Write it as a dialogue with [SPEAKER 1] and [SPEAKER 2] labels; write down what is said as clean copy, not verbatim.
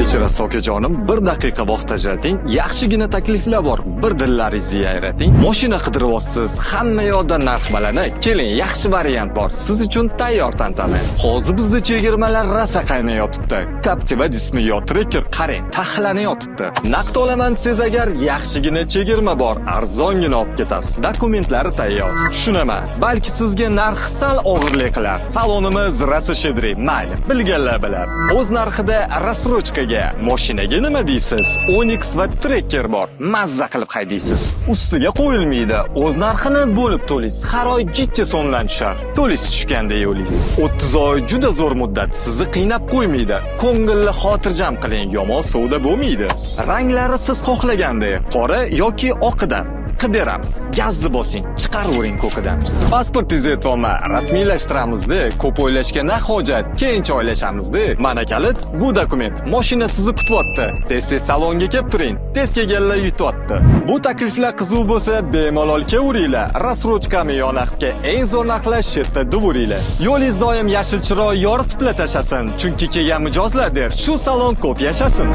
[SPEAKER 1] Kechirasiz okajonim, bir daqiqa vaqt ajrating, yaxshigina takliflar bor. Bir dillaringizni yayrating. Mashina qidiryapsiz, hamma yoqda narx baland. Keling, yaxshi variant bor. Siz uchun tayyor tantana. Hozir bizda chegirmalar rosa qaynayotibdi. Captiva Dismio Tracker qarang, taxlanayotibdi. Naqd olaman siz agar yaxshigina chegirma bor, arzongina olib ketasiz. Dokumentlari tayyor. Tushunaman. Balki sizga narx sal og'irlik qilar. Salonimiz rosa shedriy, mayli, bilganlar bilar. O'z narxida Rasrochkaga, mashinaga nima deysiz? Onyx va Tracker bor. Mazza qilib haydaysiz. Ustiga qo'yilmaydi. O'z narxini bo'lib to'laysiz. Har oy jichcha so'mdan tushar. To'lish tushganda yo'laysiz. 30 oy juda zo'r muddat, sizni qiynab qo'ymaydi. Ko'ngilli xotirjam qiling, yomon savdo bo'lmaydi. Ranglari siz xohlagandek, qora yoki oqidan qidiramiz. Gazni bosing, chiqaravering ko'kidan. Pasportingizni aytma, rasmiylashtiramizda, ko'p o'ylashga na hojat, keyincha o'ylashamizda. Mana kalit, bu dokument. Mashina sizni kutyapti. Tez-tez salonga kelib turing. Tez kelganlar yutyapti. Bu takliflar qiziq bo'lsa, bemalol kelaveringlar. Rasrochkami yonaqtga eng zo'r narxlar shetda duvuringlar. Yo'lingiz doim yashil chiroq yoritib tashasin, chunki kelgan mijozlar der, shu salon ko'p yashasin.